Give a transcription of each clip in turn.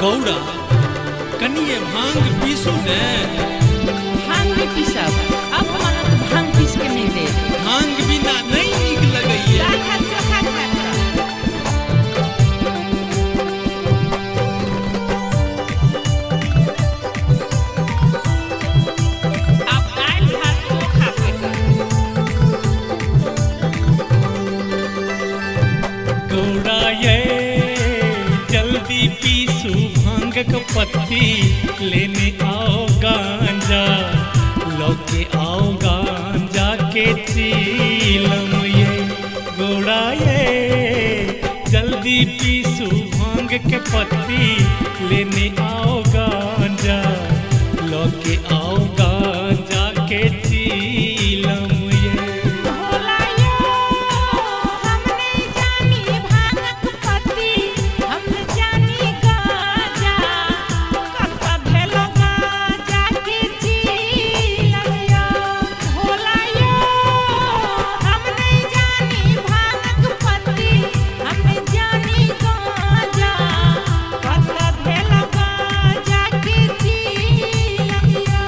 गौड़ा कनिए भांग पीसू ने। भांग भी पीसब, अब हमारा तो भांग पीस के नहीं दे। भांग बिना नहीं नीक लगैए। चोखा चोखा खा कर अब दाल भात चोखा पे गौड़ा ये जल्दी पीसू भांग के पत्ती, लेने आओ गांजा, लौके आओ गांजा के चीलम ये। गौड़ा ये जल्दी पीसू भांग के पत्ती, लेने आओ गांजा, लौके आओ गांजा के चीलम ये। भोला यो हमने जानी भांगक पत्ती, हमने जानी गांजा, कत्ता भेलो गांजा के चीलम यो। भोला यो हमने जानी भांगक पत्ती, हमने जानी गांजा, कत्ता भेलो गांजा के चीलम यो।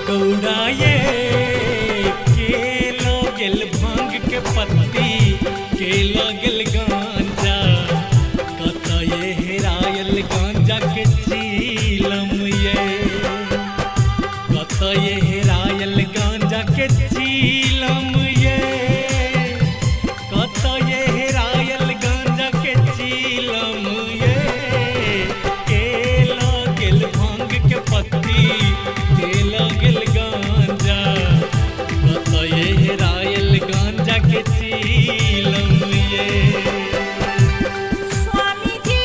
गौड़ा ये के लगल भांग के पत्ती, के लगल गांजा, कत ये हेरायल गांजा के चीलम ये। कत ये हेरायल गांजा के चीलम ये। कत ये हेरायल गांजा के चीलम ये। के लगल भांग के पत्ती, के लगल गांजा, कत ये हेरायल गांजा के चीलम ये। स्वामी जी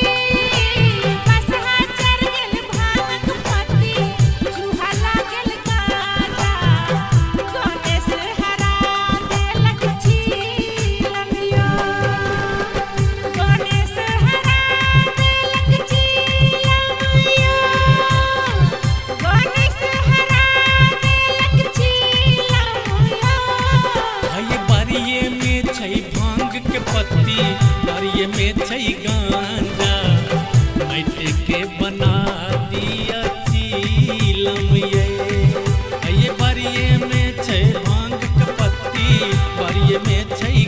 बसहा चढ़ गेल भांगक पत्ती, चूहा लागल गांजा, गणेश हरा देलक चीलम यो। गणेश हरा देलक चीलम यो। गणेश हरा देलक चीलम यो। हये बारिये में छै भांग के पत्ती, बारिये में छै गांजा, माटी के बना दिया चीलम ये। हये बारिये में छै भांग के पत्ती, बारिये में छै